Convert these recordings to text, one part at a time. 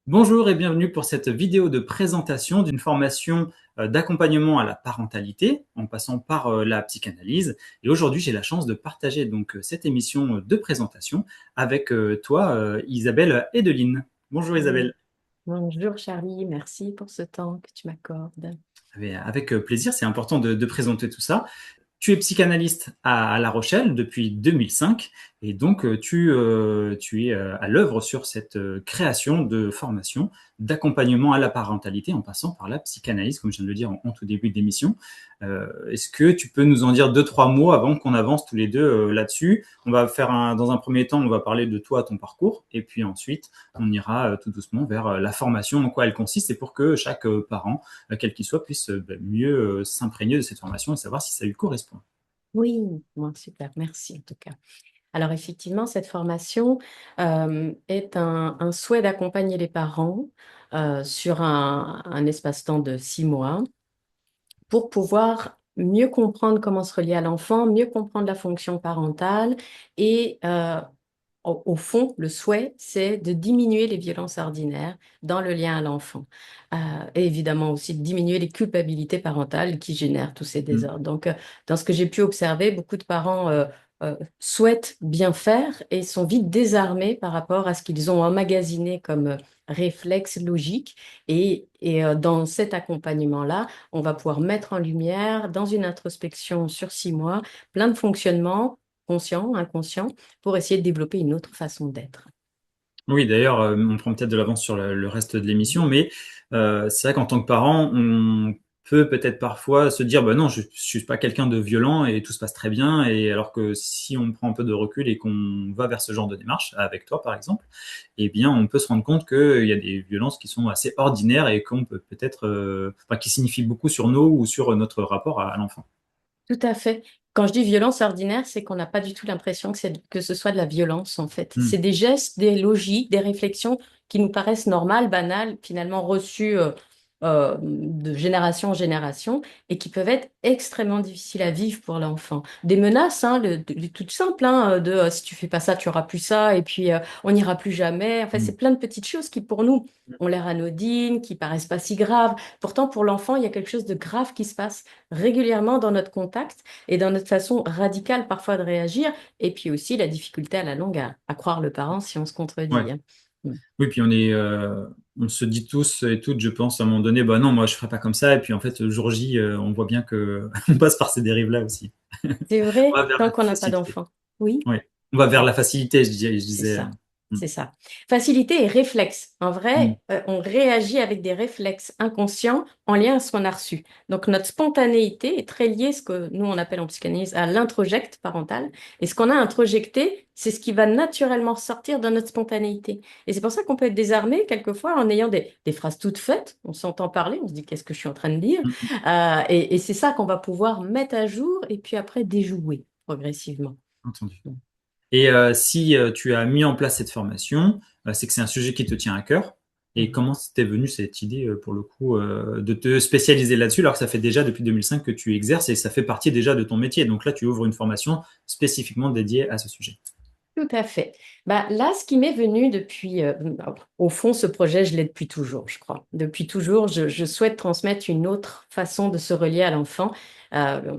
Bonjour et bienvenue pour cette vidéo de présentation d'une formation d'accompagnement à la parentalité en passant par la psychanalyse. Et aujourd'hui, j'ai la chance de partager donc cette émission de présentation avec toi, Isabelle Edeline. Bonjour Oui. Isabelle. Bonjour Charlie, merci pour ce temps que tu m'accordes. Avec plaisir, c'est important de présenter tout ça. Tu es psychanalyste à La Rochelle depuis 2005 et donc tu es à l'œuvre sur cette création de formation d'accompagnement à la parentalité en passant par la psychanalyse, comme je viens de le dire en tout début d'émission. Est-ce que tu peux nous en dire deux, trois mots avant qu'on avance tous les deux là-dessus? On va faire dans un premier temps, on va parler de toi, ton parcours, et puis ensuite, on ira tout doucement vers la formation, en quoi elle consiste, et pour que chaque parent, quel qu'il soit, puisse mieux s'imprégner de cette formation et savoir si ça lui correspond. Oui, bon, super, merci en tout cas. Alors effectivement, cette formation est un souhait d'accompagner les parents sur un espace-temps de 6 mois pour pouvoir mieux comprendre comment se relier à l'enfant, mieux comprendre la fonction parentale et au fond, le souhait, c'est de diminuer les violences ordinaires dans le lien à l'enfant. Et évidemment aussi de diminuer les culpabilités parentales qui génèrent tous ces Mm. désordres. Donc, dans ce que j'ai pu observer, beaucoup de parents souhaitent bien faire et sont vite désarmés par rapport à ce qu'ils ont emmagasiné comme réflexe logique. Et dans cet accompagnement-là, on va pouvoir mettre en lumière, dans une introspection sur 6 mois, plein de fonctionnements conscients, inconscients pour essayer de développer une autre façon d'être. Oui, d'ailleurs, on prend peut-être de l'avance sur le reste de l'émission, mais c'est vrai qu'en tant que parent, on peut peut-être parfois se dire, bah non, je suis pas quelqu'un de violent et tout se passe très bien. Et alors que si on prend un peu de recul et qu'on va vers ce genre de démarche, avec toi par exemple, eh bien, on peut se rendre compte qu'il y a des violences qui sont assez ordinaires et qu'on peut peut-être, enfin, qui signifient beaucoup sur nous ou sur notre rapport à l'enfant. Tout à fait. Quand je dis violence ordinaire, c'est qu'on n'a pas du tout l'impression que ce soit de la violence, en fait. Hmm. C'est des gestes, des logiques, des réflexions qui nous paraissent normales, banales, finalement reçues de génération en génération et qui peuvent être extrêmement difficiles à vivre pour l'enfant. Des menaces, hein, toutes simples, hein, de si tu fais pas ça, tu auras plus ça, et puis on n'ira plus jamais. Enfin, Hmm. c'est plein de petites choses qui, pour nous, ont l'air anodines, qui paraissent pas si graves. Pourtant, pour l'enfant, il y a quelque chose de grave qui se passe régulièrement dans notre contact et dans notre façon radicale parfois de réagir, et puis aussi la difficulté à la longue à croire le parent si on se Ouais. contredit, hein. Mm. Oui, puis on se dit tous et toutes, je pense, à un moment donné, bah non, moi je ferai pas comme ça. Et puis en fait, le jour J, on voit bien que on passe par ces dérives-là aussi. C'est On vrai, va vers tant la qu'on n'a pas facilité. d'enfant. Oui. Oui, on va vers la facilité, je C'est disais. ça, Mm. c'est ça. Facilité et réflexe. En Mm. vrai, on réagit avec des réflexes inconscients en lien à ce qu'on a reçu. Donc notre spontanéité est très liée, ce que nous on appelle en psychanalyse, à l'introject parental. Et ce qu'on a introjecté, c'est ce qui va naturellement sortir de notre spontanéité. Et c'est pour ça qu'on peut être désarmé quelquefois en ayant des phrases toutes faites. On s'entend parler, on se dit qu'est-ce que je suis en train de dire. Mm. Et c'est ça qu'on va pouvoir mettre à jour et puis après déjouer progressivement. Entendu. Et si tu as mis en place cette formation, c'est que c'est un sujet qui te tient à cœur. Et Mhm. comment t'es venue cette idée, pour le coup, de te spécialiser là-dessus, alors que ça fait déjà depuis 2005 que tu exerces et ça fait partie déjà de ton métier. Donc là, tu ouvres une formation spécifiquement dédiée à ce sujet. Tout à fait. Bah, là, ce qui m'est venu depuis, au fond, ce projet, je l'ai depuis toujours, je crois. Depuis toujours, je souhaite transmettre une autre façon de se relier à l'enfant. Euh,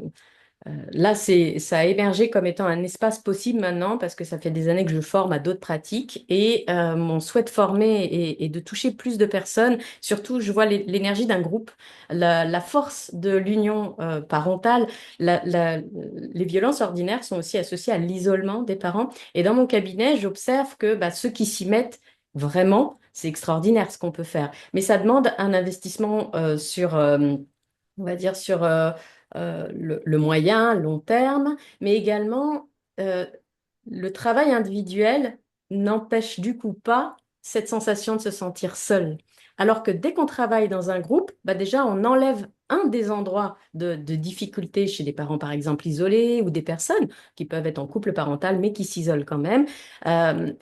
Là, ça a émergé comme étant un espace possible maintenant parce que ça fait des années que je forme à d'autres pratiques et mon souhait de former et de toucher plus de personnes. Surtout, je vois l'énergie d'un groupe, la force de l'union parentale. Les violences ordinaires sont aussi associées à l'isolement des parents. Et dans mon cabinet, j'observe que bah, ceux qui s'y mettent vraiment, c'est extraordinaire ce qu'on peut faire. Mais ça demande un investissement on va dire, sur le moyen, long terme, mais également euh, le travail individuel n'empêche du coup pas cette sensation de se sentir seul. Alors que dès qu'on travaille dans un groupe, bah déjà on enlève un des endroits de difficulté chez des parents, par exemple, isolés ou des personnes qui peuvent être en couple parental, mais qui s'isolent quand même,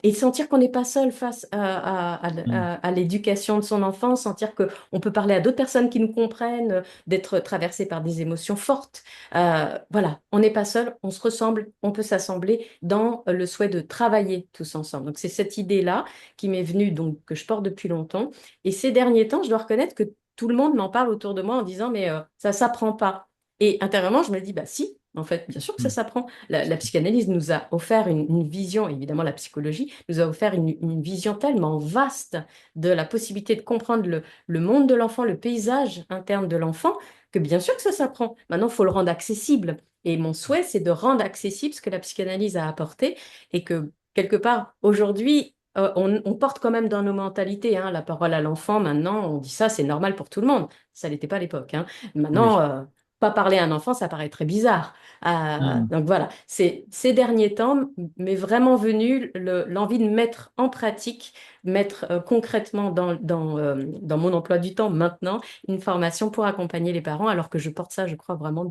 et sentir qu'on n'est pas seul face Mm. à l'éducation de son enfant, sentir qu'on peut parler à d'autres personnes qui nous comprennent, d'être traversé par des émotions fortes. Voilà, on n'est pas seul, on se ressemble, on peut s'assembler dans le souhait de travailler tous ensemble. Donc c'est cette idée-là qui m'est venue, donc que je porte depuis longtemps. Et ces derniers temps, je dois reconnaître que tout le monde m'en parle autour de moi en disant, mais ça s'apprend pas. Et intérieurement, je me dis, bah si, en fait, bien sûr que ça Mm. s'apprend. La psychanalyse nous a offert une vision, évidemment la psychologie, nous a offert une vision tellement vaste de la possibilité de comprendre le monde de l'enfant, le paysage interne de l'enfant, que bien sûr que ça s'apprend. Maintenant, il faut le rendre accessible. Et mon souhait, c'est de rendre accessible ce que la psychanalyse a apporté et que, quelque part, aujourd'hui, on porte quand même dans nos mentalités hein, la parole à l'enfant. Maintenant, on dit ça, c'est normal pour tout le monde. Ça l'était pas à l'époque. Hein. Maintenant, Oui. pas parler à un enfant, ça paraît très bizarre. Mm. Donc voilà, c'est ces derniers temps m'est vraiment venu l'envie de mettre en pratique, mettre concrètement dans mon emploi du temps maintenant une formation pour accompagner les parents, alors que je porte ça, je crois, vraiment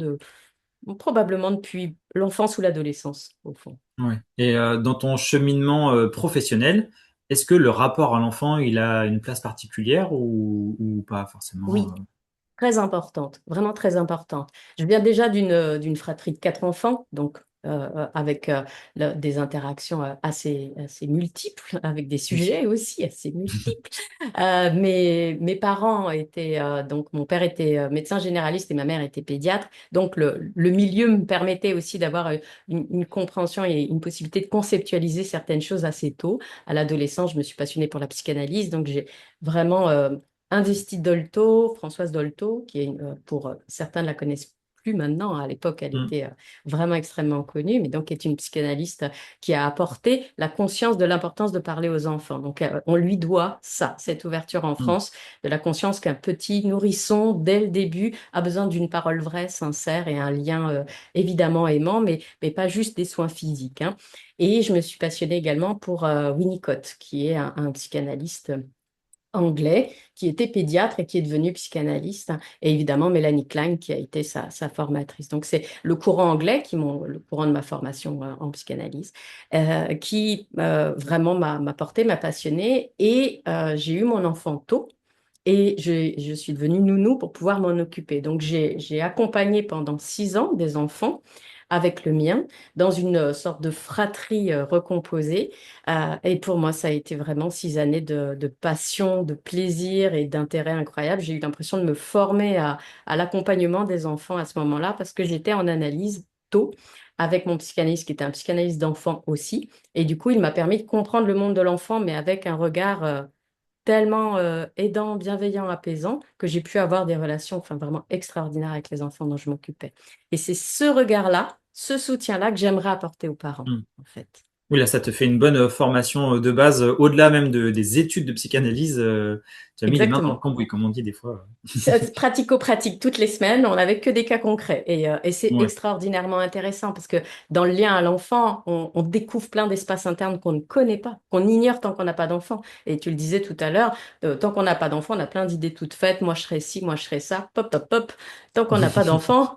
probablement depuis l'enfance ou l'adolescence, au fond. Ouais. Et dans ton cheminement professionnel, est-ce que le rapport à l'enfant, il a une place particulière ou pas forcément Oui, très importante, vraiment très importante. Je viens déjà d'une fratrie de quatre enfants, donc avec des interactions assez multiples, avec des Oui. sujets aussi assez multiples. Mes parents étaient, donc mon père était médecin généraliste et ma mère était pédiatre, donc le milieu me permettait aussi d'avoir une compréhension et une possibilité de conceptualiser certaines choses assez tôt. À l'adolescence, je me suis passionnée pour la psychanalyse, donc j'ai vraiment investi Dolto, Françoise Dolto, qui est pour certains ne la connaissent plus maintenant. À l'époque, elle Mm. était vraiment extrêmement connue, mais donc est une psychanalyste qui a apporté la conscience de l'importance de parler aux enfants. Donc, on lui doit ça, cette ouverture en Mm. France, de la conscience qu'un petit nourrisson, dès le début, a besoin d'une parole vraie, sincère et un lien évidemment aimant, mais pas juste des soins physiques. Hein. Et je me suis passionnée également pour Winnicott, qui est un psychanalyste anglais, qui était pédiatre et qui est devenu psychanalyste, hein, et évidemment Mélanie Klein, qui a été sa formatrice. Donc c'est le courant anglais, le courant de ma formation en psychanalyse, qui vraiment m'a porté, m'a passionné, et j'ai eu mon enfant tôt. Et je suis devenue nounou pour pouvoir m'en occuper. Donc, j'ai accompagné pendant 6 ans des enfants avec le mien dans une sorte de fratrie recomposée. Et pour moi, ça a été vraiment 6 années de passion, de plaisir et d'intérêt incroyable. J'ai eu l'impression de me former à l'accompagnement des enfants à ce moment-là parce que j'étais en analyse tôt avec mon psychanalyste qui était un psychanalyste d'enfants aussi. Et du coup, il m'a permis de comprendre le monde de l'enfant, mais avec un regard tellement aidant, bienveillant, apaisant, que j'ai pu avoir des relations enfin, vraiment extraordinaires avec les enfants dont je m'occupais. Et c'est ce regard-là, ce soutien-là que j'aimerais apporter aux parents, Mm. en fait. Oui, là, ça te fait une bonne formation de base, au-delà même des études de psychanalyse. Tu as mis les mains dans le Exactement. cambouis, comme on dit des fois. C'est pratico-pratique toutes les semaines, on n'avait que des cas concrets. Et c'est Ouais. extraordinairement intéressant parce que dans le lien à l'enfant, on découvre plein d'espaces internes qu'on ne connaît pas, qu'on ignore tant qu'on n'a pas d'enfant. Et tu le disais tout à l'heure, tant qu'on n'a pas d'enfant, on a plein d'idées toutes faites. Moi, je serais ci, moi, je serais ça. Pop, pop, pop. Tant qu'on n'a pas d'enfant,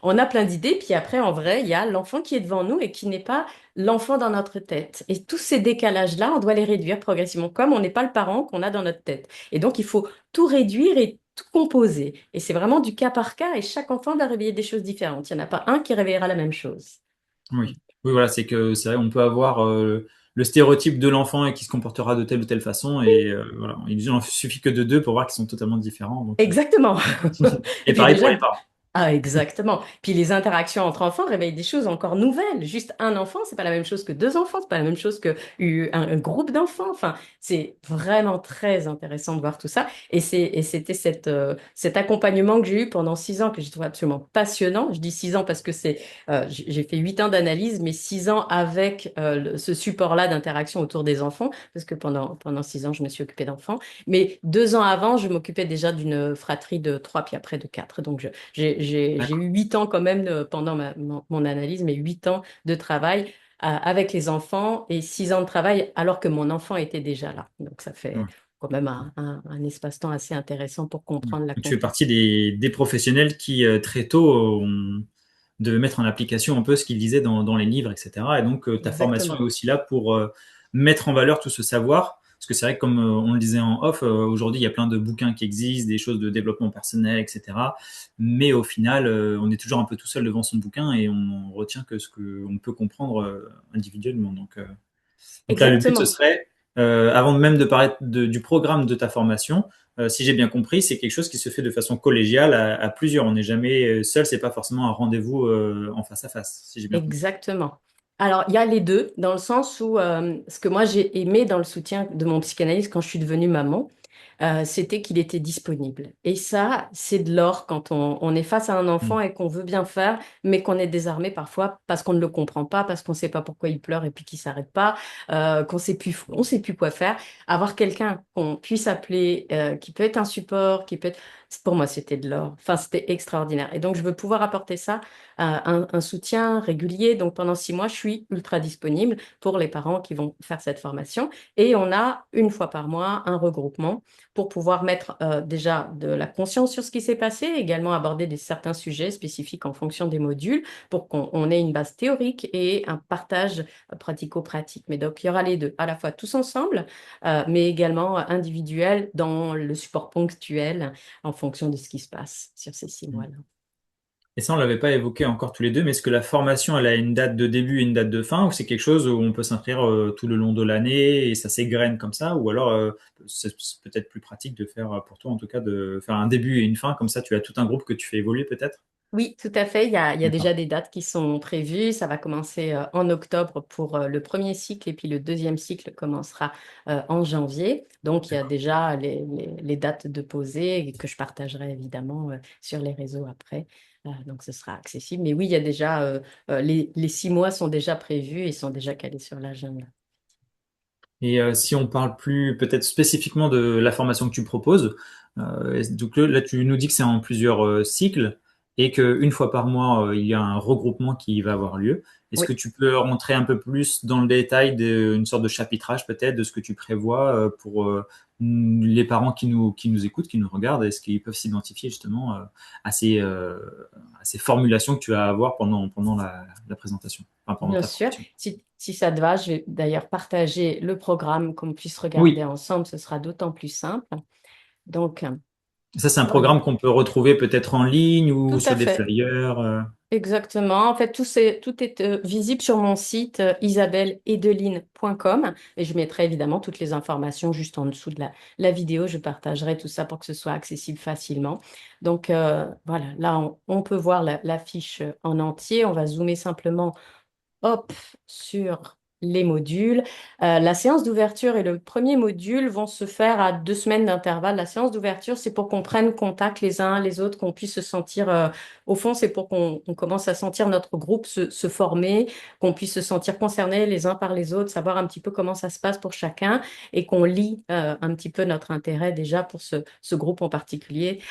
on a plein d'idées. Puis après, en vrai, il y a l'enfant qui est devant nous et qui n'est pas l'enfant dans notre tête. Et tous ces décalages-là, on doit les réduire progressivement, comme on n'est pas le parent qu'on a dans notre tête. Et donc, il faut tout réduire et tout composer. Et c'est vraiment du cas par cas et chaque enfant va réveiller des choses différentes. Il n'y en a pas un qui réveillera la même chose. Oui. Oui, voilà, c'est vrai, on peut avoir le stéréotype de l'enfant et qui se comportera de telle ou telle façon. Et voilà, il en suffit que de deux pour voir qu'ils sont totalement différents. Donc, Exactement. Et et puis pareil pour les déjà, parents. ah, exactement. Puis les interactions entre enfants réveillent des choses encore nouvelles. Juste un enfant, c'est pas la même chose que deux enfants, c'est pas la même chose que un groupe d'enfants. Enfin, c'est vraiment très intéressant de voir tout ça. Et c'était cet accompagnement que j'ai eu pendant 6 ans que j'ai trouvé absolument passionnant. Je dis 6 ans parce que j'ai fait 8 ans d'analyse, mais 6 ans avec ce support-là d'interaction autour des enfants, parce que pendant 6 ans, je me suis occupée d'enfants. Mais 2 ans avant, je m'occupais déjà d'une fratrie de trois, puis après de quatre. Donc, j'ai eu 8 ans quand même pendant mon analyse, mais 8 ans de travail avec les enfants et 6 ans de travail alors que mon enfant était déjà là. Donc ça fait Ouais. quand même un espace-temps assez intéressant pour comprendre la Donc, tu fais confiance. partie des professionnels qui, très tôt, devaient mettre en application un peu ce qu'ils disaient dans les livres, etc. Et donc, ta formation est Exactement. aussi là pour mettre en valeur tout ce savoir. Parce que c'est vrai que, comme on le disait en off, aujourd'hui, il y a plein de bouquins qui existent, des choses de développement personnel, etc. Mais au final, on est toujours un peu tout seul devant son bouquin et on retient que ce qu'on peut comprendre individuellement. Donc là, le but, ce Exactement. serait, avant même de parler du programme de ta formation, si j'ai bien compris, c'est quelque chose qui se fait de façon collégiale à plusieurs. On n'est jamais seul, c'est pas forcément un rendez-vous en face à face, si j'ai bien compris. Exactement. Alors, il y a les deux, dans le sens où ce que moi j'ai aimé dans le soutien de mon psychanalyste quand je suis devenue maman, c'était qu'il était disponible. Et ça, c'est de l'or quand on est face à un enfant Mm. et qu'on veut bien faire, mais qu'on est désarmé parfois parce qu'on ne le comprend pas, parce qu'on ne sait pas pourquoi il pleure et puis qu'il s'arrête pas, on sait plus quoi faire. Avoir quelqu'un qu'on puisse appeler, qui peut être un support, qui peut être... Pour moi, c'était de l'or. Enfin, c'était extraordinaire. Et donc, je veux pouvoir apporter ça, un soutien régulier. Donc, pendant 6 mois, je suis ultra disponible pour les parents qui vont faire cette formation. Et on a une fois par mois un regroupement pour pouvoir mettre déjà de la conscience sur ce qui s'est passé, également aborder certains sujets spécifiques en fonction des modules pour qu'on ait une base théorique et un partage pratico-pratique. Mais donc, il y aura les deux, à la fois tous ensemble, mais également individuel dans le support ponctuel en fonction de ce qui se passe sur ces 6 mois-là. Et ça, on l'avait pas évoqué encore tous les deux, mais est-ce que la formation, elle a une date de début et une date de fin, ou c'est quelque chose où on peut s'inscrire tout le long de l'année et ça s'égrène comme ça, ou alors c'est peut-être plus pratique de faire, pour toi en tout cas, de faire un début et une fin, comme ça tu as tout un groupe que tu fais évoluer peut-être? Oui, tout à fait. Il y a D'accord. déjà des dates qui sont prévues. Ça va commencer en octobre pour le premier cycle et puis le deuxième cycle commencera en janvier. Donc, il y a D'accord. déjà les dates de posées et que je partagerai évidemment sur les réseaux après. Donc, ce sera accessible. Mais oui, il y a déjà les 6 mois sont déjà prévus et sont déjà calés sur l'agenda. Et si on parle plus peut-être spécifiquement de la formation que tu proposes, donc là tu nous dis que c'est en plusieurs cycles et qu'une fois par mois il y a un regroupement qui va avoir lieu. Est-ce Oui. que tu peux rentrer un peu plus dans le détail d'une sorte de chapitrage peut-être de ce que tu prévois pour les parents qui nous écoutent, qui nous regardent, est-ce qu'ils peuvent s'identifier justement à ces formulations que tu vas avoir pendant la présentation, enfin, pendant Bien ta sûr. formation? Si ça te va, je vais d'ailleurs partager le programme qu'on puisse regarder Oui. ensemble. Ce sera d'autant plus simple. Donc, Ça, c'est un voilà. programme qu'on peut retrouver peut-être en ligne ou Tout sur à des fait. flyers. Exactement. En fait, tout est visible sur mon site isabelleedeline.com et je mettrai évidemment toutes les informations juste en dessous de la vidéo. Je partagerai tout ça pour que ce soit accessible facilement. Donc voilà, là, on peut voir la fiche en entier. On va zoomer simplement hop, sur les modules. La séance d'ouverture et le premier module vont se faire à 2 semaines d'intervalle. La séance d'ouverture, c'est pour qu'on prenne contact les uns les autres, qu'on puisse se sentir, au fond, c'est pour qu'on commence à sentir notre groupe se former, qu'on puisse se sentir concernés les uns par les autres, savoir un petit peu comment ça se passe pour chacun et qu'on lie un petit peu notre intérêt déjà pour ce groupe en particulier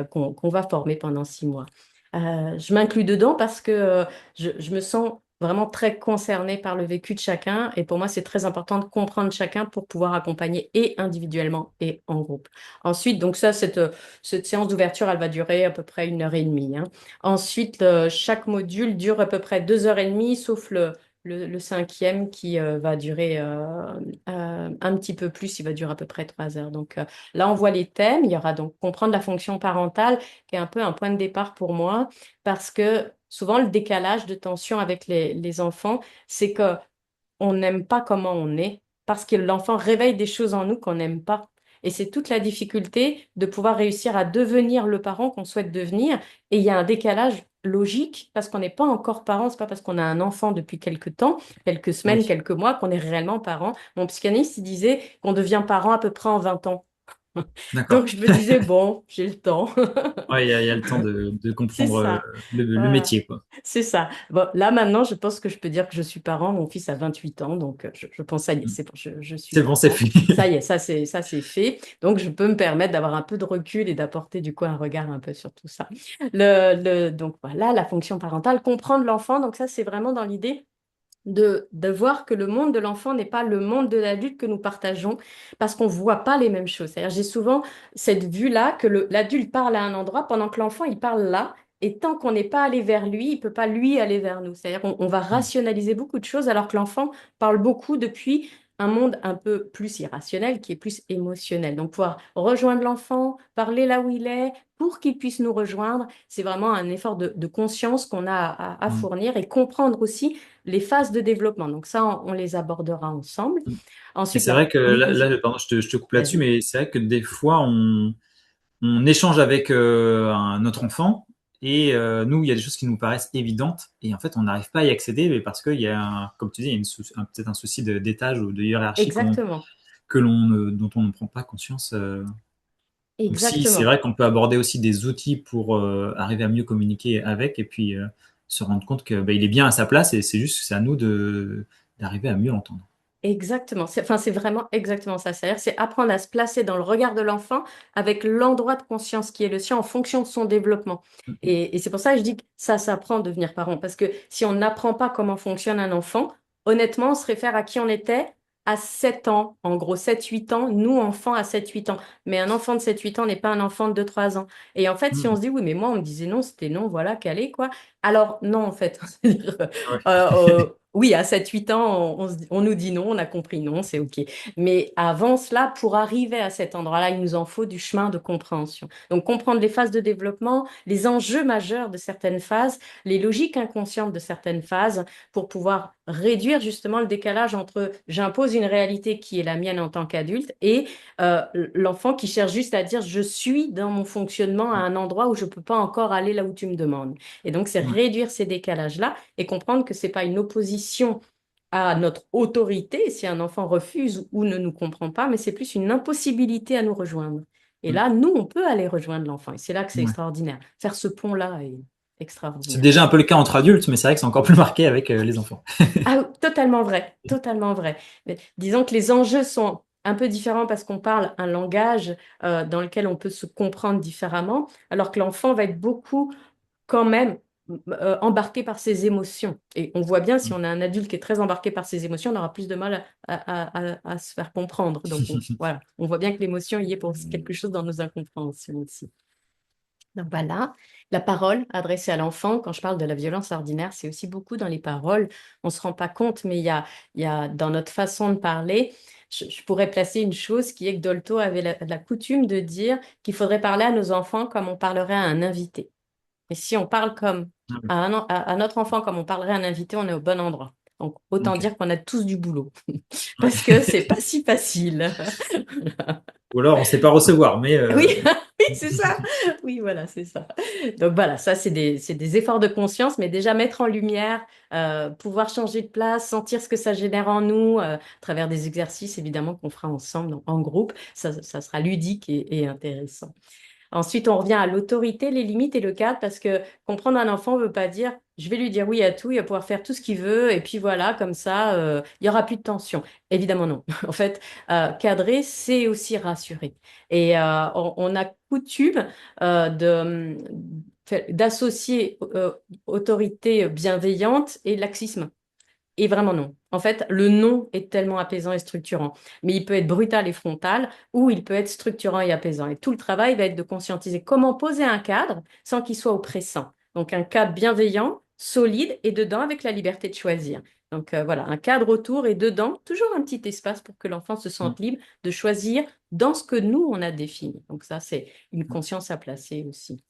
qu'on va former pendant 6 mois. Je m'inclus dedans parce que je me sens vraiment très concernée par le vécu de chacun. Et pour moi, c'est très important de comprendre chacun pour pouvoir accompagner et individuellement et en groupe. Ensuite, donc ça, cette séance d'ouverture, elle va durer à peu près 1 heure et demie, hein. Ensuite, chaque module dure à peu près 2 heures et demie, sauf le cinquième qui va durer un petit peu plus, il va durer à peu près 3 heures. Donc là, on voit les thèmes. Il y aura donc comprendre la fonction parentale, qui est un peu un point de départ pour moi, parce que souvent, le décalage de tension avec les enfants, c'est que on n'aime pas comment on est, parce que l'enfant réveille des choses en nous qu'on n'aime pas. Et c'est toute la difficulté de pouvoir réussir à devenir le parent qu'on souhaite devenir. Et il y a un décalage logique parce qu'on n'est pas encore parent. C'est pas parce qu'on a un enfant depuis quelques temps, quelques semaines, Oui, quelques mois qu'on est réellement parent. Mon psychanalyste, il disait qu'on devient parent à peu près en 20 ans. d'accord. Donc je me disais, bon, j'ai le temps. Ouais, il y a le temps de C'est comprendre ça. le Voilà. métier, quoi. C'est ça. Bon, là, maintenant, je pense que je peux dire que je suis parent. Mon fils a 28 ans, donc je pense, ça y est, c'est bon, je suis C'est bon, c'est parent. fait. Ça y est, ça c'est fait. Donc, je peux me permettre d'avoir un peu de recul et d'apporter du coup un regard un peu sur tout ça. Donc voilà, la fonction parentale, comprendre l'enfant. Donc ça, c'est vraiment dans l'idée de voir que le monde de l'enfant n'est pas le monde de l'adulte que nous partageons parce qu'on ne voit pas les mêmes choses. C'est-à-dire, j'ai souvent cette vue-là que l'adulte parle à un endroit pendant que l'enfant, il parle là. Et tant qu'on n'est pas allé vers lui, il ne peut pas lui aller vers nous. C'est-à-dire qu'on va rationaliser beaucoup de choses alors que l'enfant parle beaucoup depuis un monde un peu plus irrationnel, qui est plus émotionnel. Donc, pouvoir rejoindre l'enfant, parler là où il est, pour qu'il puisse nous rejoindre, c'est vraiment un effort de conscience qu'on a à Mm. fournir et comprendre aussi les phases de développement. Donc ça, on les abordera ensemble. Mais Ensuite, c'est vrai que oui, vas-y, pardon, je te coupe là-dessus, vas-y. mais c'est vrai que des fois, on échange avec notre enfant et nous, il y a des choses qui nous paraissent évidentes et en fait, on n'arrive pas à y accéder mais parce qu'il y a, comme tu dis, il y a peut-être un souci d'étage ou de hiérarchie Exactement, dont on ne prend pas conscience. Donc si, c'est exactement. vrai qu'on peut aborder aussi des outils pour arriver à mieux communiquer avec et puis se rendre compte que il est bien à sa place et c'est juste que c'est à nous de d'arriver à mieux l'entendre. Exactement. Enfin, c'est vraiment exactement ça. C'est-à-dire, c'est apprendre à se placer dans le regard de l'enfant avec l'endroit de conscience qui est le sien en fonction de son développement. Et c'est pour ça que je dis que ça s'apprend de devenir parent. Parce que si on n'apprend pas comment fonctionne un enfant, honnêtement, on se réfère à qui on était à 7 ans, en gros 7 8 ans, nous, enfants à 7 8 ans. Mais un enfant de 7 8 ans n'est pas un enfant de 2 3 ans. Et en fait, si on Mhm. se dit, oui, mais moi, on me disait non, c'était non, voilà, calé, quoi. Alors, non, en fait. Ouais. Oui, à 7 8 ans, on nous dit non, on a compris non, c'est OK. Mais avant cela, pour arriver à cet endroit-là, il nous en faut du chemin de compréhension. Donc, comprendre les phases de développement, les enjeux majeurs de certaines phases, les logiques inconscientes de certaines phases, pour pouvoir réduire justement le décalage entre j'impose une réalité qui est la mienne en tant qu'adulte et l'enfant qui cherche juste à dire je suis dans mon fonctionnement à un endroit où je ne peux pas encore aller là où tu me demandes. Et donc, c'est Ouais. réduire ces décalages-là et comprendre que c'est pas une opposition à notre autorité si un enfant refuse ou ne nous comprend pas, mais c'est plus une impossibilité à nous rejoindre. Et là, nous, on peut aller rejoindre l'enfant. Et c'est là que c'est Ouais. extraordinaire. Faire ce pont-là est C'est extraordinaire. déjà un peu le cas entre adultes, mais c'est vrai que c'est encore plus marqué avec les enfants. Ah, oui, totalement vrai, totalement vrai. Mais disons que les enjeux sont un peu différents parce qu'on parle un langage dans lequel on peut se comprendre différemment, alors que l'enfant va être beaucoup quand même embarqué par ses émotions. Et on voit bien, si on a un adulte qui est très embarqué par ses émotions, on aura plus de mal à se faire comprendre. Donc voilà, on voit bien que l'émotion y est pour quelque chose dans nos incompréhensions aussi. Donc voilà, la parole adressée à l'enfant, quand je parle de la violence ordinaire, c'est aussi beaucoup dans les paroles. On ne se rend pas compte, mais il y a dans notre façon de parler, je pourrais placer une chose qui est que Dolto avait la coutume de dire qu'il faudrait parler à nos enfants comme on parlerait à un invité. Et si on parle comme Ah oui. à notre enfant comme on parlerait à un invité, on est au bon endroit. Donc autant Ok. dire qu'on a tous du boulot, parce que Ouais. c'est pas si facile. Ou alors on sait pas recevoir, mais Oui, oui, c'est ça. Oui, voilà, c'est ça. Donc voilà, ça, c'est des efforts de conscience, mais déjà mettre en lumière, pouvoir changer de place, sentir ce que ça génère en nous, à travers des exercices, évidemment, qu'on fera ensemble, en groupe, ça sera ludique et intéressant. Ensuite, on revient à l'autorité, les limites et le cadre, parce que comprendre un enfant ne veut pas dire je vais lui dire oui à tout, il va pouvoir faire tout ce qu'il veut, et puis voilà, comme ça, il y aura plus de tension. Évidemment, non. En fait, cadrer, c'est aussi rassurer. Et on a coutume d'associer autorité bienveillante et laxisme. Et vraiment non. En fait, le non est tellement apaisant et structurant. Mais il peut être brutal et frontal ou il peut être structurant et apaisant. Et tout le travail va être de conscientiser comment poser un cadre sans qu'il soit oppressant. Donc un cadre bienveillant, solide et dedans avec la liberté de choisir. Donc voilà, un cadre autour et dedans, toujours un petit espace pour que l'enfant se sente libre de choisir dans ce que nous, on a défini. Donc ça, c'est une conscience à placer aussi.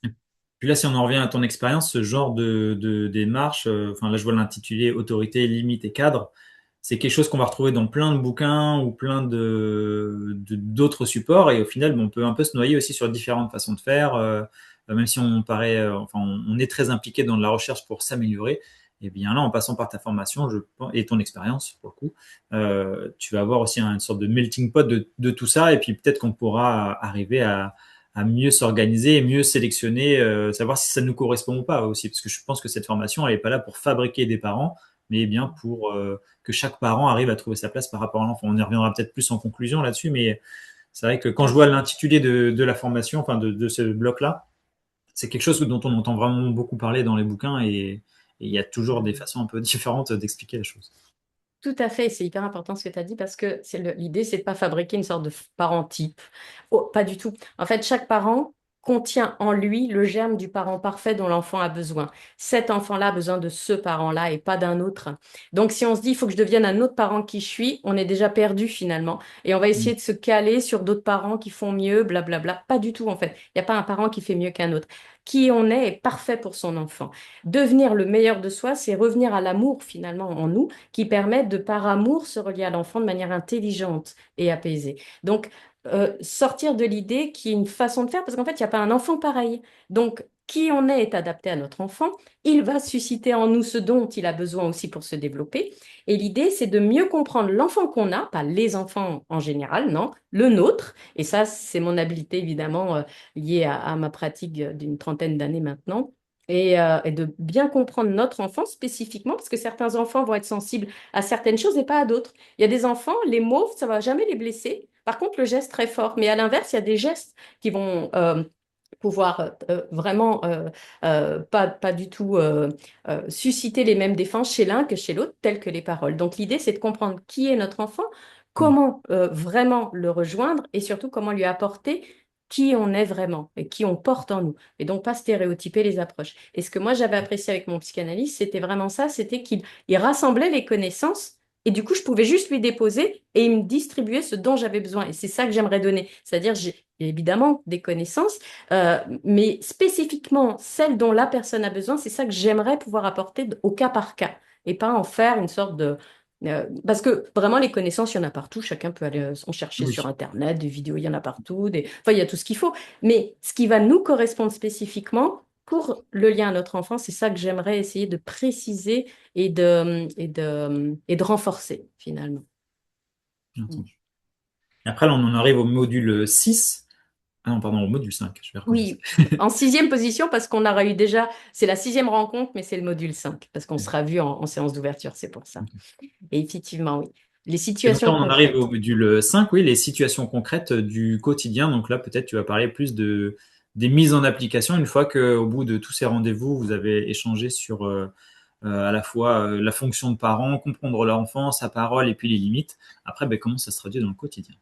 puis là, si on en revient à ton expérience, ce genre de démarche, enfin là je vois l'intitulé autorité, limite et cadre, c'est quelque chose qu'on va retrouver dans plein de bouquins ou plein d'autres supports et au final, bon, on peut un peu se noyer aussi sur différentes façons de faire, même si on paraît, enfin on est très impliqué dans de la recherche pour s'améliorer. Et bien là, en passant par ta formation, et ton expérience pour le coup, tu vas avoir aussi une sorte de melting pot de tout ça et puis peut-être qu'on pourra arriver à mieux s'organiser et mieux sélectionner, savoir si ça nous correspond ou pas aussi. Parce que je pense que cette formation, elle n'est pas là pour fabriquer des parents, mais bien pour que chaque parent arrive à trouver sa place par rapport à l'enfant. On y reviendra peut-être plus en conclusion là-dessus, mais c'est vrai que quand je vois l'intitulé de la formation, enfin de ce bloc-là, c'est quelque chose dont on entend vraiment beaucoup parler dans les bouquins et il y a toujours des façons un peu différentes d'expliquer les choses. Tout à fait, c'est hyper important ce que tu as dit parce que l'idée, c'est de pas fabriquer une sorte de parent type. Oh, pas du tout. En fait, chaque parent contient en lui le germe du parent parfait dont l'enfant a besoin. Cet enfant-là a besoin de ce parent-là et pas d'un autre. Donc, si on se dit, il faut que je devienne un autre parent qui je suis, on est déjà perdu finalement. Et on va essayer Mm. de se caler sur d'autres parents qui font mieux, blablabla. Pas du tout, en fait. Il n'y a pas un parent qui fait mieux qu'un autre. Qui on est parfait pour son enfant. Devenir le meilleur de soi, c'est revenir à l'amour finalement en nous qui permettent de, par amour, se relier à l'enfant de manière intelligente et apaisée. Donc, sortir de l'idée qu'il y a une façon de faire, parce qu'en fait, il n'y a pas un enfant pareil. Donc, qui on est adapté à notre enfant. Il va susciter en nous ce dont il a besoin aussi pour se développer. Et l'idée, c'est de mieux comprendre l'enfant qu'on a, pas les enfants en général, non, le nôtre. Et ça, c'est mon habileté, évidemment, liée à ma pratique d'une trentaine d'années maintenant et de bien comprendre notre enfant spécifiquement, parce que certains enfants vont être sensibles à certaines choses et pas à d'autres. Il y a des enfants, les mots, ça va jamais les blesser. Par contre, le geste très fort. Mais à l'inverse, il y a des gestes qui vont pouvoir vraiment pas du tout susciter les mêmes défenses chez l'un que chez l'autre, telles que les paroles. Donc l'idée, c'est de comprendre qui est notre enfant, Mm. comment vraiment le rejoindre et surtout comment lui apporter qui on est vraiment et qui on porte en nous. Et donc pas stéréotyper les approches. Et ce que moi j'avais apprécié avec mon psychanalyste, c'était vraiment ça, c'était qu'il rassemblait les connaissances et du coup je pouvais juste lui déposer et il me distribuait ce dont j'avais besoin. Et c'est ça que j'aimerais donner. C'est-à-dire j'ai évidemment des connaissances, mais spécifiquement celles dont la personne a besoin, c'est ça que j'aimerais pouvoir apporter au cas par cas et pas en faire une sorte de parce que vraiment, les connaissances, il y en a partout. Chacun peut aller en chercher sur Oui. Internet, des vidéos, il y en a partout. Enfin, il y a tout ce qu'il faut. Mais ce qui va nous correspondre spécifiquement pour le lien à notre enfant, c'est ça que j'aimerais essayer de préciser et de renforcer, finalement. Bien entendu. Après, là, on en arrive au module 6. Ah non, pardon, au module 5. Je vais recommencer. Oui, en sixième position, parce qu'on aura eu déjà, c'est la sixième rencontre, mais c'est le module 5 parce qu'on sera vu en séance d'ouverture, c'est pour ça. Et effectivement, oui. Les Et donc là, situations on en arrive au concrètes. module 5, oui, les situations concrètes du quotidien. Donc là, peut-être tu vas parler plus des mises en application une fois qu'au bout de tous ces rendez-vous, vous avez échangé sur à la fois la fonction de parent, comprendre leur enfant, sa parole et puis les limites. Après, ben, comment ça se traduit dans le quotidien?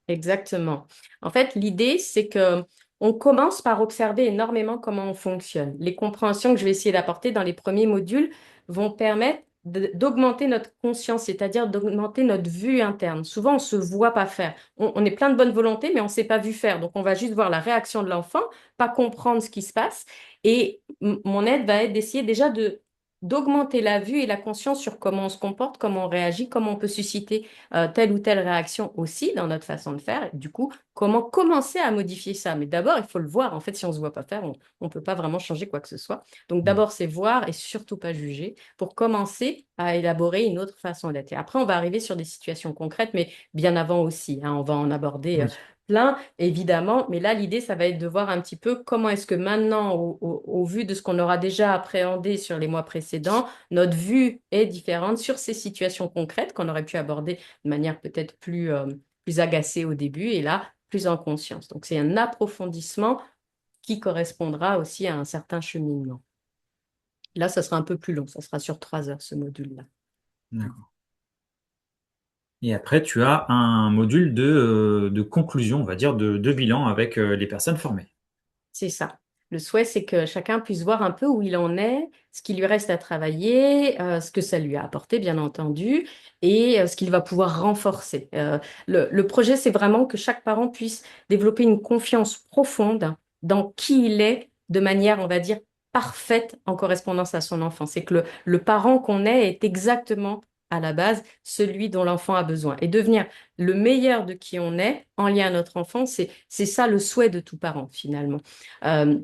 Exactement. En fait, l'idée, c'est que on commence par observer énormément comment on fonctionne. Les compréhensions que je vais essayer d'apporter dans les premiers modules vont permettre d'augmenter notre conscience, c'est-à-dire d'augmenter notre vue interne. Souvent, on ne se voit pas faire. On est plein de bonne volonté, mais on ne s'est pas vu faire. Donc, on va juste voir la réaction de l'enfant, pas comprendre ce qui se passe. Et mon aide va être d'essayer déjà d'augmenter la vue et la conscience sur comment on se comporte, comment on réagit, comment on peut susciter telle ou telle réaction aussi dans notre façon de faire. Et du coup, comment commencer à modifier ça? Mais d'abord, il faut le voir. En fait, si on ne se voit pas faire, on ne peut pas vraiment changer quoi que ce soit. Donc Mm. d'abord, c'est voir et surtout pas juger pour commencer à élaborer une autre façon d'être. Et après, on va arriver sur des situations concrètes, mais bien avant aussi, hein. On va en aborder Oui. plein, évidemment. Mais là, l'idée, ça va être de voir un petit peu comment est-ce que maintenant, au vu de ce qu'on aura déjà appréhendé sur les mois précédents, notre vue est différente sur ces situations concrètes qu'on aurait pu aborder de manière peut-être plus agacée au début et là, plus en conscience. Donc, c'est un approfondissement qui correspondra aussi à un certain cheminement. Là, ça sera un peu plus long, ça sera sur 3 heures, ce module-là. D'accord. Et après, tu as un module de conclusion, on va dire, de bilan avec les personnes formées. C'est ça. Le souhait, c'est que chacun puisse voir un peu où il en est, ce qui lui reste à travailler, ce que ça lui a apporté, bien entendu, et ce qu'il va pouvoir renforcer. Le projet, c'est vraiment que chaque parent puisse développer une confiance profonde dans qui il est, de manière, on va dire, parfaite en correspondance à son enfant. C'est que le parent qu'on est exactement à la base celui dont l'enfant a besoin. Et devenir le meilleur de qui on est en lien à notre enfant, c'est ça le souhait de tout parent, finalement. Euh,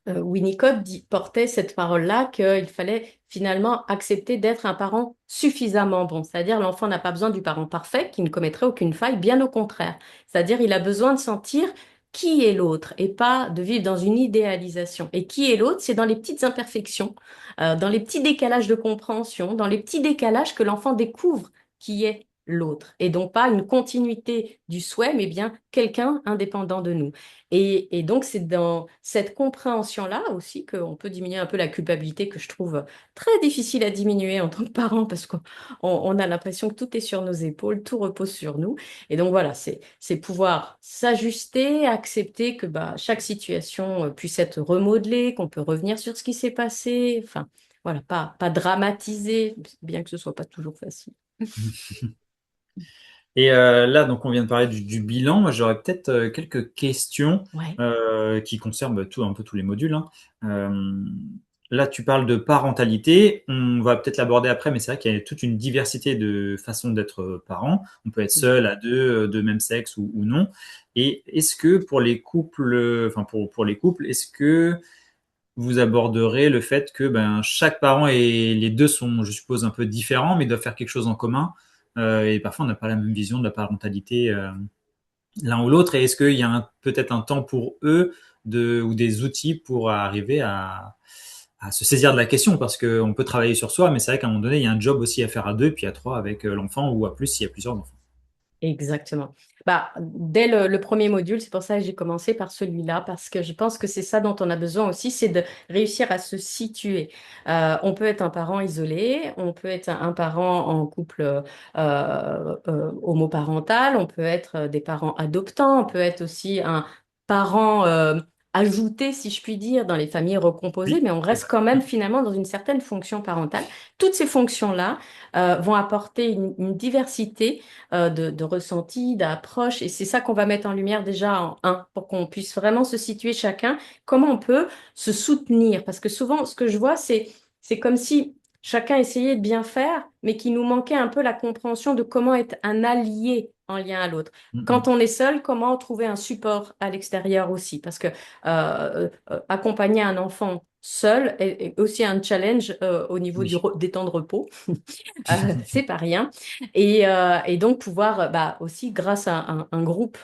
Winnicott portait cette parole-là qu'il fallait finalement accepter d'être un parent suffisamment bon. C'est-à-dire l'enfant n'a pas besoin du parent parfait qui ne commettrait aucune faille, bien au contraire. C'est-à-dire il a besoin de sentir qui est l'autre et pas de vivre dans une idéalisation. Et qui est l'autre, c'est dans les petites imperfections, dans les petits décalages de compréhension, dans les petits décalages que l'enfant découvre qui est l'autre. Et donc pas une continuité du souhait, mais bien quelqu'un indépendant de nous. Et donc c'est dans cette compréhension-là aussi qu'on peut diminuer un peu la culpabilité que je trouve très difficile à diminuer en tant que parent parce qu'on a l'impression que tout est sur nos épaules, tout repose sur nous. Et donc voilà, c'est pouvoir s'ajuster, accepter que bah, chaque situation puisse être remodelée, qu'on peut revenir sur ce qui s'est passé. Enfin, voilà, pas dramatiser, bien que ce soit pas toujours facile. Et là, donc, on vient de parler du bilan. Moi, j'aurais peut-être quelques questions Ouais. qui concernent tout, un peu tous les modules, hein. Euh, Là, tu parles de parentalité. On va peut-être l'aborder après, mais c'est vrai qu'il y a toute une diversité de façons d'être parent. On peut être seul, à deux, de même sexe ou non. Et est-ce que pour les couples, enfin pour les couples, est-ce que vous aborderez le fait que ben, chaque parent et les deux sont, je suppose, un peu différents, mais doivent faire quelque chose en commun. Et parfois, on n'a pas la même vision de la parentalité l'un ou l'autre. Et est-ce qu'il y a peut-être un temps pour eux ou des outils pour arriver à se saisir de la question? Parce qu'on peut travailler sur soi, mais c'est vrai qu'à un moment donné, il y a un job aussi à faire à deux, puis à trois avec l'enfant, ou à plus s'il y a plusieurs enfants. Exactement. Bah, dès le premier module, c'est pour ça que j'ai commencé par celui-là, parce que je pense que c'est ça dont on a besoin aussi, c'est de réussir à se situer. On peut être un parent isolé, on peut être un parent en couple homoparental, on peut être des parents adoptants, on peut être aussi un parent ajouté, si je puis dire, dans les familles recomposées, Oui, mais on c'est reste vrai. quand même finalement dans une certaine fonction parentale. Toutes ces fonctions-là vont apporter une diversité de ressentis, d'approches. Et c'est ça qu'on va mettre en lumière déjà en un, pour qu'on puisse vraiment se situer chacun, comment on peut se soutenir. Parce que souvent, ce que je vois, c'est comme si chacun essayait de bien faire, mais qu'il nous manquait un peu la compréhension de comment être un allié en lien à l'autre. Quand Mm, on est seul, comment trouver un support à l'extérieur aussi? Parce que accompagner un enfant seul est aussi un challenge au niveau oui. des temps de repos. C'est pas rien. Et donc pouvoir bah, aussi, grâce à un groupe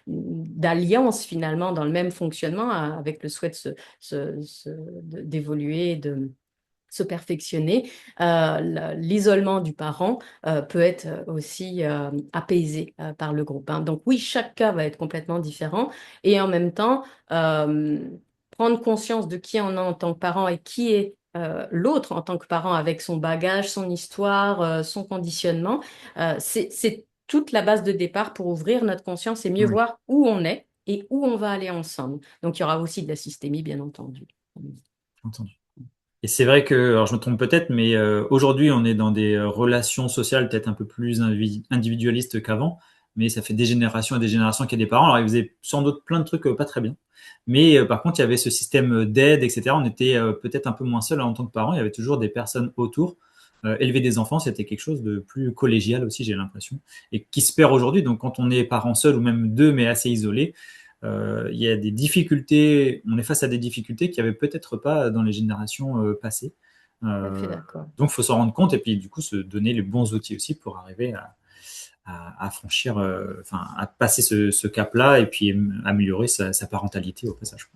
d'alliances finalement dans le même fonctionnement, avec le souhait de d'évoluer, de se perfectionner, l'isolement du parent peut être aussi apaisé par le groupe, hein. Donc oui, chaque cas va être complètement différent et en même temps, euh, prendre conscience de qui on est en tant que parent et qui est l'autre en tant que parent avec son bagage, son histoire, son conditionnement, c'est toute la base de départ pour ouvrir notre conscience et mieux Oui, voir où on est et où on va aller ensemble. Donc il y aura aussi de la systémie, bien entendu. entendu. Et c'est vrai que, alors je me trompe peut-être, mais aujourd'hui on est dans des relations sociales peut-être un peu plus individualistes qu'avant, mais ça fait des générations et des générations qu'il y a des parents. Alors ils faisaient sans doute plein de trucs pas très bien, mais par contre il y avait ce système d'aide, etc. On était peut-être un peu moins seul en tant que parents. Il y avait toujours des personnes autour. Élever des enfants, c'était quelque chose de plus collégial aussi, j'ai l'impression, et qui se perd aujourd'hui. Donc quand on est parent seul ou même deux mais assez isolé, il y a des difficultés, on est face à des difficultés qu'il n'y avait peut-être pas dans les générations passées. Tout à fait Euh, d'accord. donc, il faut s'en rendre compte et puis du coup se donner les bons outils aussi pour arriver à franchir, enfin, à passer ce cap-là et puis améliorer sa parentalité au passage.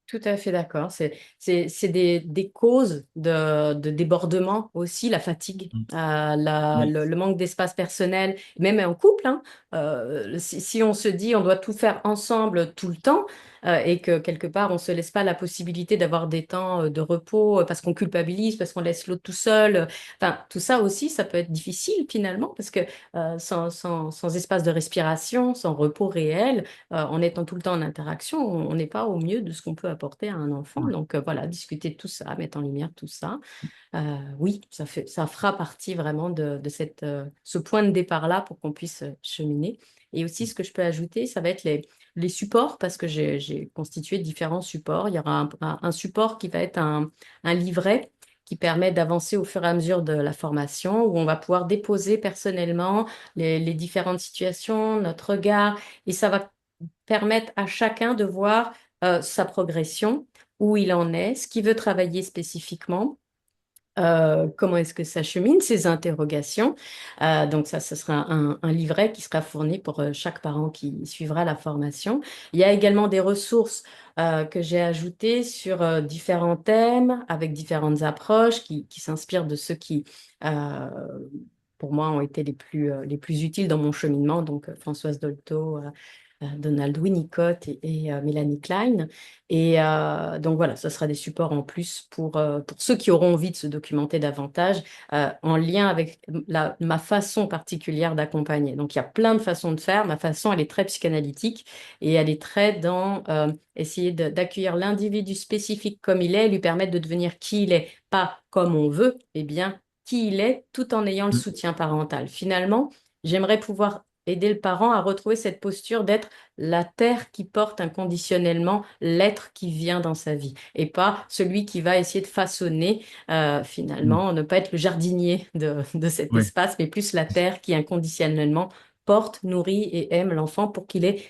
Tout à fait d'accord. C'est des causes de débordement aussi, la fatigue, Mm. Oui, le manque d'espace personnel, même en couple, hein. Si on se dit on doit tout faire ensemble tout le temps et que quelque part on se laisse pas la possibilité d'avoir des temps de repos parce qu'on culpabilise, parce qu'on laisse l'autre tout seul. Enfin, tout ça aussi, ça peut être difficile finalement parce que sans espace de respiration, sans repos réel, en étant tout le temps en interaction, on n'est pas au mieux de ce qu'on peut apporter à un enfant. ouais, Donc voilà, discuter de tout ça, mettre en lumière tout ça. Oui, ça fera partie vraiment de ce point de départ-là pour qu'on puisse cheminer. Et aussi, ce que je peux ajouter, ça va être les supports, parce que j'ai constitué différents supports. Il y aura un support qui va être un livret qui permet d'avancer au fur et à mesure de la formation, où on va pouvoir déposer personnellement les différentes situations, notre regard, et ça va permettre à chacun de voir sa progression, où il en est, ce qu'il veut travailler spécifiquement. Comment est-ce que ça chemine, ces interrogations. Donc ça, ce sera un livret qui sera fourni pour chaque parent qui suivra la formation. Il y a également des ressources que j'ai ajoutées sur différents thèmes, avec différentes approches qui s'inspirent de ceux euh, pour moi, ont été les plus utiles dans mon cheminement. Donc, Françoise Dolto, Donald Winnicott et Mélanie Klein. Et donc voilà, ce sera des supports en plus pour ceux qui auront envie de se documenter davantage en lien avec ma façon particulière d'accompagner. Donc il y a plein de façons de faire. Ma façon, elle est très psychanalytique et elle est très dans essayer d'accueillir l'individu spécifique comme il est, lui permettre de devenir qui il est, pas comme on veut, mais bien qui il est, tout en ayant le Mm. soutien parental. Finalement, j'aimerais pouvoir aider le parent à retrouver cette posture d'être la terre qui porte inconditionnellement l'être qui vient dans sa vie et pas celui qui va essayer de façonner, Mm. finalement, ne pas être le jardinier de cet Ouais. espace, mais plus la terre qui inconditionnellement porte, nourrit et aime l'enfant pour qu'il ait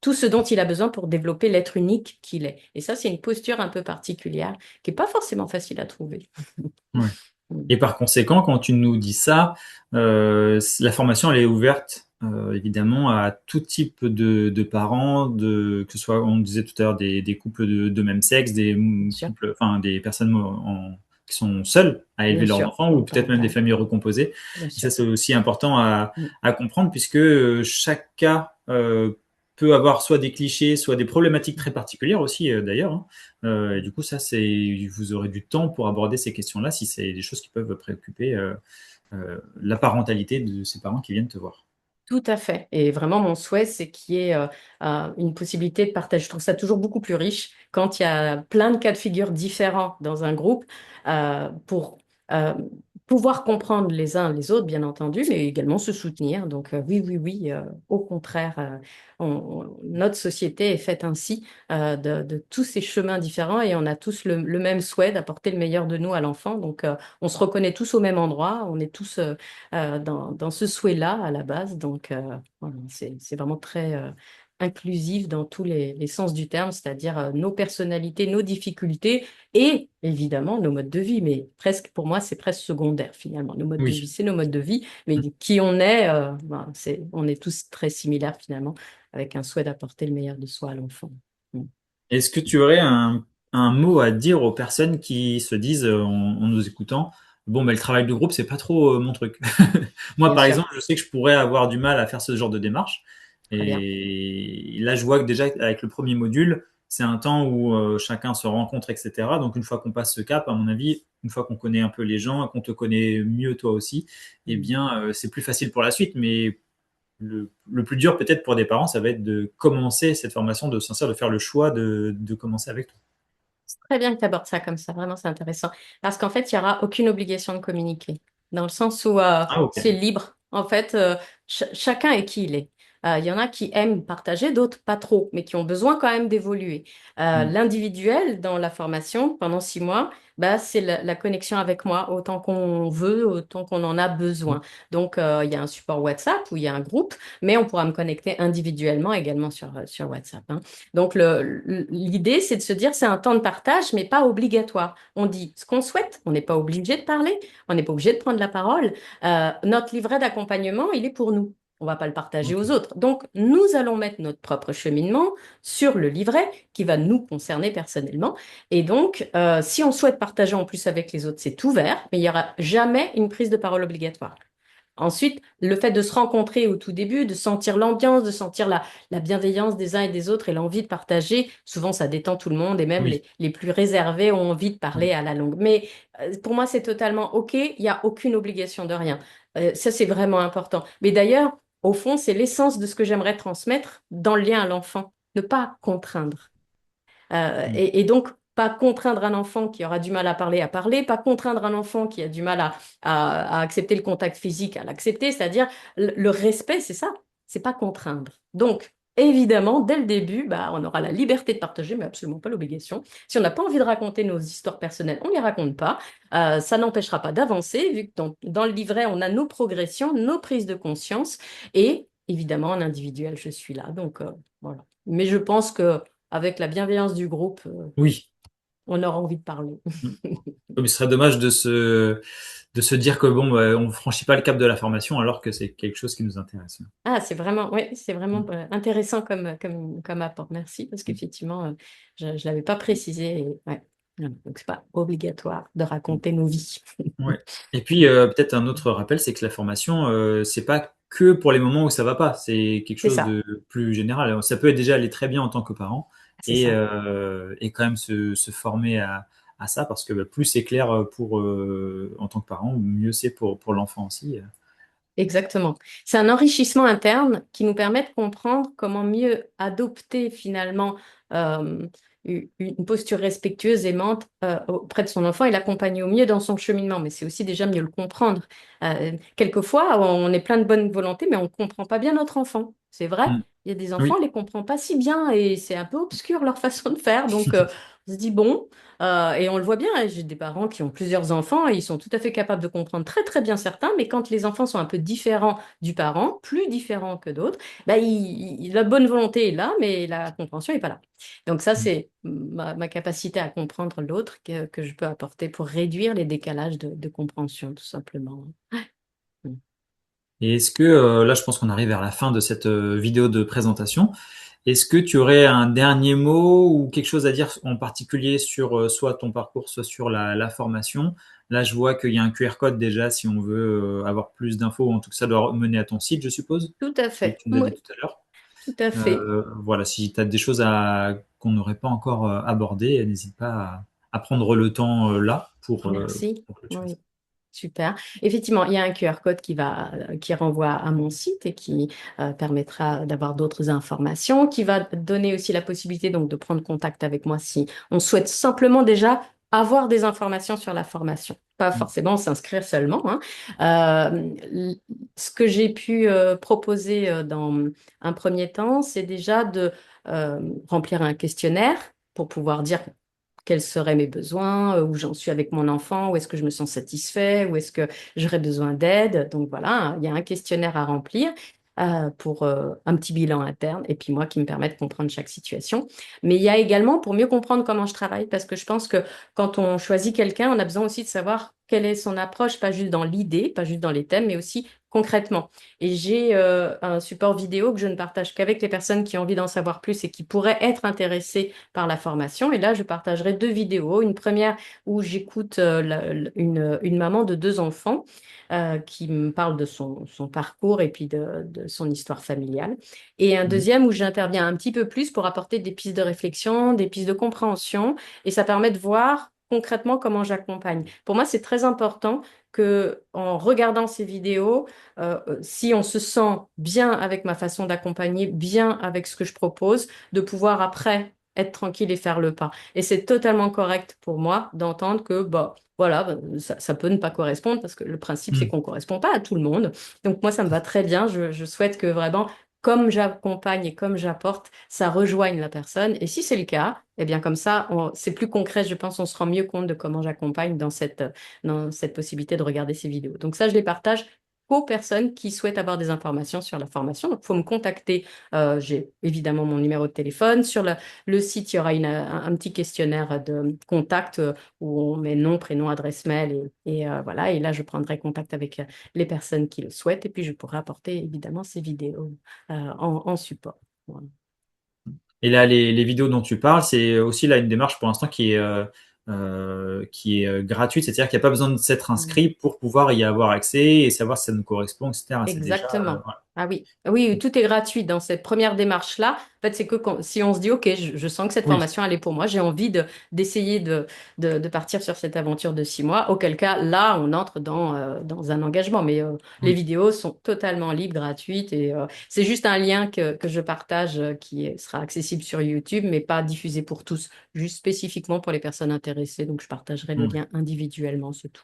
tout ce dont il a besoin pour développer l'être unique qu'il est. Et ça, c'est une posture un peu particulière qui n'est pas forcément facile à trouver. Ouais. Et par conséquent, quand tu nous dis ça, la formation, elle est ouverte évidemment à tout type de parents, que ce soit, on disait tout à l'heure, des couples de même sexe, des Bien sûr, couples, enfin des personnes qui sont seules à élever bien leurs sûr, enfants, ou peut-être même des monoparentale, familles recomposées. bien Et ça, sûr. c'est aussi important Mm. à comprendre, puisque chaque cas peut avoir soit des clichés, soit des problématiques très particulières aussi, d'ailleurs, hein. Et du coup, ça, vous aurez du temps pour aborder ces questions-là si c'est des choses qui peuvent préoccuper la parentalité de ces parents qui viennent te voir. Tout à fait. Et vraiment, mon souhait, c'est qu'il y ait une possibilité de partage. Je trouve ça toujours beaucoup plus riche quand il y a plein de cas de figure différents dans un groupe pour euh, pouvoir comprendre les uns les autres, bien entendu, mais également se soutenir. Donc, oui, oui, oui, au contraire, notre société est faite ainsi de tous ces chemins différents et on a tous le même souhait d'apporter le meilleur de nous à l'enfant. Donc, on se reconnaît tous au même endroit, on est tous dans ce souhait-là à la base. Donc, voilà, c'est vraiment très inclusif dans tous les sens du terme, c'est-à-dire nos personnalités, nos difficultés et évidemment nos modes de vie. Mais presque, pour moi, c'est presque secondaire finalement. Nos modes de vie, Oui. c'est nos modes de vie, mais qui on est, on est tous très similaires finalement, avec un souhait d'apporter le meilleur de soi à l'enfant. Mm. Est-ce que tu aurais un mot à dire aux personnes qui se disent en nous écoutant, bon, mais le travail de groupe, c'est pas trop mon truc. Moi, Bien par sûr, exemple, je sais que je pourrais avoir du mal à faire ce genre de démarche. très bien. Et là, je vois que déjà, avec le premier module, c'est un temps où chacun se rencontre, etc. Donc, une fois qu'on passe ce cap, à mon avis, une fois qu'on connaît un peu les gens, qu'on te connaît mieux toi aussi, eh Mm. bien, c'est plus facile pour la suite. Mais le plus dur peut-être pour des parents, ça va être de commencer cette formation, de sincère, de faire le choix de commencer avec toi. C'est très bien que tu abordes ça comme ça, vraiment, c'est intéressant. Parce qu'en fait, il n'y aura aucune obligation de communiquer, dans le sens où Ah, ok. c'est libre. En fait, chacun est qui il est. Il y en a qui aiment partager, d'autres pas trop, mais qui ont besoin quand même d'évoluer. Mm. L'individuel dans la formation, pendant 6 mois, bah, c'est la connexion avec moi, autant qu'on veut, autant qu'on en a besoin. Donc, il y a un support WhatsApp où il y a un groupe, mais on pourra me connecter individuellement également sur WhatsApp, hein. Donc, l'idée, c'est de se dire, c'est un temps de partage, mais pas obligatoire. On dit ce qu'on souhaite, on n'est pas obligé de parler, on n'est pas obligé de prendre la parole. Notre livret d'accompagnement, il est pour nous. On ne va pas le partager Ok. aux autres. Donc, nous allons mettre notre propre cheminement sur le livret qui va nous concerner personnellement. Et donc, si on souhaite partager en plus avec les autres, c'est ouvert, mais il n'y aura jamais une prise de parole obligatoire. Ensuite, le fait de se rencontrer au tout début, de sentir l'ambiance, de sentir la bienveillance des uns et des autres et l'envie de partager, souvent ça détend tout le monde et même Oui. les plus réservés ont envie de Mm. parler à la longue. Mais pour moi, c'est totalement OK, il n'y a aucune obligation de rien. Ça, c'est vraiment important. Mais d'ailleurs, au fond, c'est l'essence de ce que j'aimerais transmettre dans le lien à l'enfant, ne pas contraindre. Mm. Et donc, pas contraindre un enfant qui aura du mal à parler, pas contraindre un enfant qui a du mal à accepter le contact physique, à l'accepter, c'est-à-dire le respect, c'est ça, c'est pas contraindre. Donc, évidemment, dès le début, bah, on aura la liberté de partager, mais absolument pas l'obligation. Si on n'a pas envie de raconter nos histoires personnelles, on ne les raconte pas. Ça n'empêchera pas d'avancer, vu que dans le livret, on a nos progressions, nos prises de conscience, et évidemment, en individuel, je suis là. Donc, voilà. Mais je pense que avec la bienveillance du groupe, Oui. on aura envie de parler. Mm. Oui, mais ce serait dommage de se dire que bon, bah, on franchit pas le cap de la formation alors que c'est quelque chose qui nous intéresse. Ah, c'est vraiment, ouais, c'est vraiment Mm. intéressant comme apport. Merci, parce Mm. qu'effectivement, je ne l'avais pas précisé. Et, ouais. Voilà. Donc, c'est pas obligatoire de raconter nos vies. Ouais. Et puis peut-être un autre rappel, c'est que la formation, c'est pas que pour les moments où ça va pas, c'est quelque C'est chose ça, de plus général. Ça peut déjà aller très bien en tant que parent c'est ça. et quand même se former à ça parce que plus c'est clair pour en tant que parent, mieux c'est pour l'enfant aussi. Exactement. C'est un enrichissement interne qui nous permet de comprendre comment mieux adopter finalement euh, une posture respectueuse, aimante auprès de son enfant et l'accompagner au mieux dans son cheminement. Mais c'est aussi déjà mieux le comprendre. Quelquefois, on est plein de bonne volonté, mais on ne comprend pas bien notre enfant. C'est vrai. Mm. Il y a des enfants, on Oui. ne les comprend pas si bien et c'est un peu obscur leur façon de faire. Donc, on se dit, bon. Et on le voit bien, hein, j'ai des parents qui ont plusieurs enfants et ils sont tout à fait capables de comprendre très très bien certains, mais quand les enfants sont un peu différents du parent, plus différents que d'autres, bah, la bonne volonté est là, mais la compréhension n'est pas là. Donc ça, Mm. c'est ma capacité à comprendre l'autre que je peux apporter pour réduire les décalages de compréhension, tout simplement. Mm. Et est-ce que là, je pense qu'on arrive vers la fin de cette vidéo de présentation. Est-ce que tu aurais un dernier mot ou quelque chose à dire en particulier sur soit ton parcours, soit sur la formation? Là, je vois qu'il y a un QR code déjà si on veut avoir plus d'infos, en tout cas, ça doit mener à ton site, je suppose, Tout à que fait, tu nous as oui, dit tout à l'heure. tout à fait. Voilà, si tu as des choses qu'on n'aurait pas encore abordées, n'hésite pas à prendre le temps là Merci. pour clôturer ça. Oui. Super. Effectivement, il y a un QR code qui renvoie à mon site et qui permettra d'avoir d'autres informations, qui va donner aussi la possibilité donc de prendre contact avec moi si on souhaite simplement déjà avoir des informations sur la formation. Pas Mm. forcément s'inscrire seulement, hein. Ce que j'ai pu proposer dans un premier temps, c'est déjà de remplir un questionnaire pour pouvoir dire quels seraient mes besoins, où j'en suis avec mon enfant, où est-ce que je me sens satisfait, où est-ce que j'aurais besoin d'aide. Donc voilà, il y a un questionnaire à remplir pour un petit bilan interne et puis moi qui me permet de comprendre chaque situation. Mais il y a également pour mieux comprendre comment je travaille, parce que je pense que quand on choisit quelqu'un, on a besoin aussi de savoir quelle est son approche, pas juste dans l'idée, pas juste dans les thèmes, mais aussi concrètement. Et j'ai un support vidéo que je ne partage qu'avec les personnes qui ont envie d'en savoir plus et qui pourraient être intéressées par la formation. Et là, je partagerai deux vidéos. Une première où j'écoute une maman de deux enfants qui me parle de son parcours et puis de son histoire familiale. Et un Mm. deuxième où j'interviens un petit peu plus pour apporter des pistes de réflexion, des pistes de compréhension. Et ça permet de voir concrètement comment j'accompagne. Pour moi, c'est très important que en regardant ces vidéos, si on se sent bien avec ma façon d'accompagner, bien avec ce que je propose, de pouvoir après être tranquille et faire le pas. Et c'est totalement correct pour moi d'entendre que, bah, voilà, bah, ça peut ne pas correspondre parce que le principe, c'est Mm. qu'on ne correspond pas à tout le monde. Donc, moi, ça me va très bien. Je souhaite que vraiment, comme j'accompagne et comme j'apporte, ça rejoigne la personne. Et si c'est le cas, eh bien, comme ça, c'est plus concret. Je pense on se rend mieux compte de comment j'accompagne dans cette possibilité de regarder ces vidéos. Donc, ça, je les partage aux personnes qui souhaitent avoir des informations sur la formation. Donc, il faut me contacter. J'ai évidemment mon numéro de téléphone. Sur le site, il y aura un petit questionnaire de contact où on met nom, prénom, adresse mail et voilà. Et là, je prendrai contact avec les personnes qui le souhaitent et puis je pourrai apporter évidemment ces vidéos en support. Voilà. Et là, les vidéos dont tu parles, c'est aussi là une démarche pour l'instant qui est gratuite, c'est-à-dire qu'il n'y a pas besoin de s'être Mm. inscrit pour pouvoir y avoir accès et savoir si ça nous correspond, etc. C'est déjà, Exactement. voilà. Ah oui, oui, tout est gratuit dans cette première démarche-là. En fait, c'est que si on se dit, OK, je sens que cette Oui, formation, elle est pour moi, j'ai envie d'essayer de partir sur cette aventure de 6 mois, auquel cas, là, on entre dans un engagement. Mais les oui. vidéos sont totalement libres, gratuites, et c'est juste un lien que je partage sera accessible sur YouTube, mais pas diffusé pour tous, juste spécifiquement pour les personnes intéressées. Donc, je partagerai le Oui. lien individuellement, c'est tout.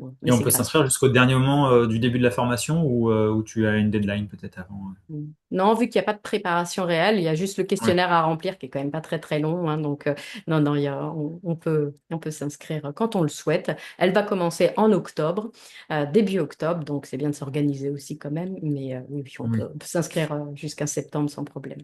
Ouais, mais Et on c'est peut gratuit. s'inscrire jusqu'au dernier moment du début de la formation ou tu as une deadline peut-être avant. Mm. Non, vu qu'il n'y a pas de préparation réelle, il y a juste le Ouais. questionnaire à remplir qui est quand même pas très très long, hein, donc non, non, on peut s'inscrire quand on le souhaite. Elle va commencer en octobre, début octobre, donc c'est bien de s'organiser aussi quand même, mais oui, puis on Oui. peut s'inscrire jusqu'à septembre sans problème.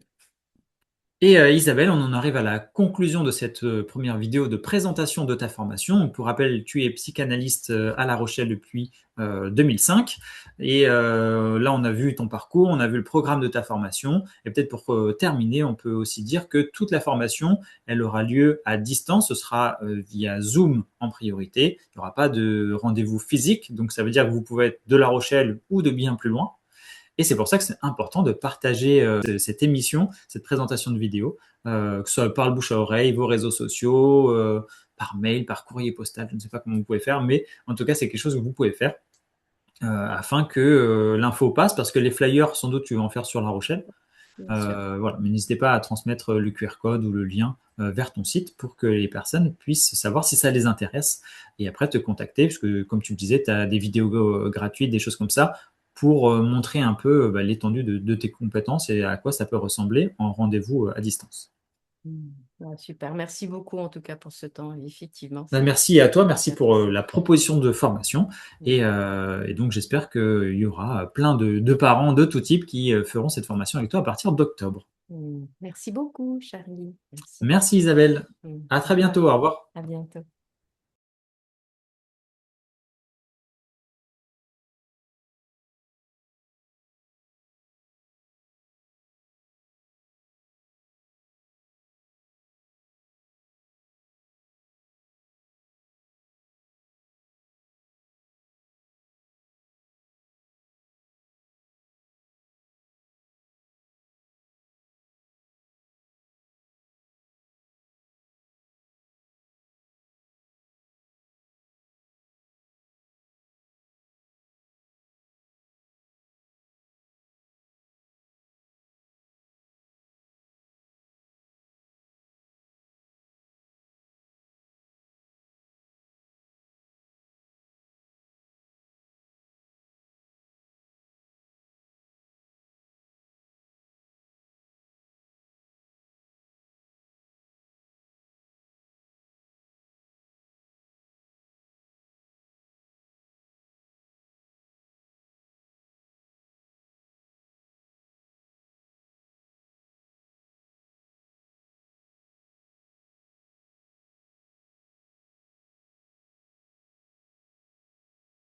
Et Isabelle, on en arrive à la conclusion de cette première vidéo de présentation de ta formation. Pour rappel, tu es psychanalyste à La Rochelle depuis 2005. Et là, on a vu ton parcours, on a vu le programme de ta formation. Et peut-être pour terminer, on peut aussi dire que toute la formation, elle aura lieu à distance. Ce sera via Zoom en priorité. Il n'y aura pas de rendez-vous physique. Donc, ça veut dire que vous pouvez être de La Rochelle ou de bien plus loin. Et c'est pour ça que c'est important de partager cette émission, cette présentation de vidéo, que ce soit par le bouche à oreille, vos réseaux sociaux, par mail, par courrier postal, je ne sais pas comment vous pouvez faire, mais en tout cas, c'est quelque chose que vous pouvez faire afin que l'info passe, parce que les flyers, sans doute, tu vas en faire sur La Rochelle. bien sûr. Voilà. Mais n'hésitez pas à transmettre le QR code ou le lien vers ton site pour que les personnes puissent savoir si ça les intéresse et après te contacter, puisque comme tu le disais, tu as des vidéos gratuites, des choses comme ça, pour montrer un peu l'étendue de tes compétences et à quoi ça peut ressembler en rendez-vous à distance. Ouais, super. Merci beaucoup en tout cas pour ce temps. Effectivement, Ben, c'est merci à toi, merci pour intéressant. la proposition de formation et donc j'espère qu'il y aura plein de parents de tout type qui feront cette formation avec toi à partir d'octobre. Merci beaucoup, Charlie. Merci. Merci Isabelle, Mm. à Au très revoir. bientôt, au revoir. À bientôt.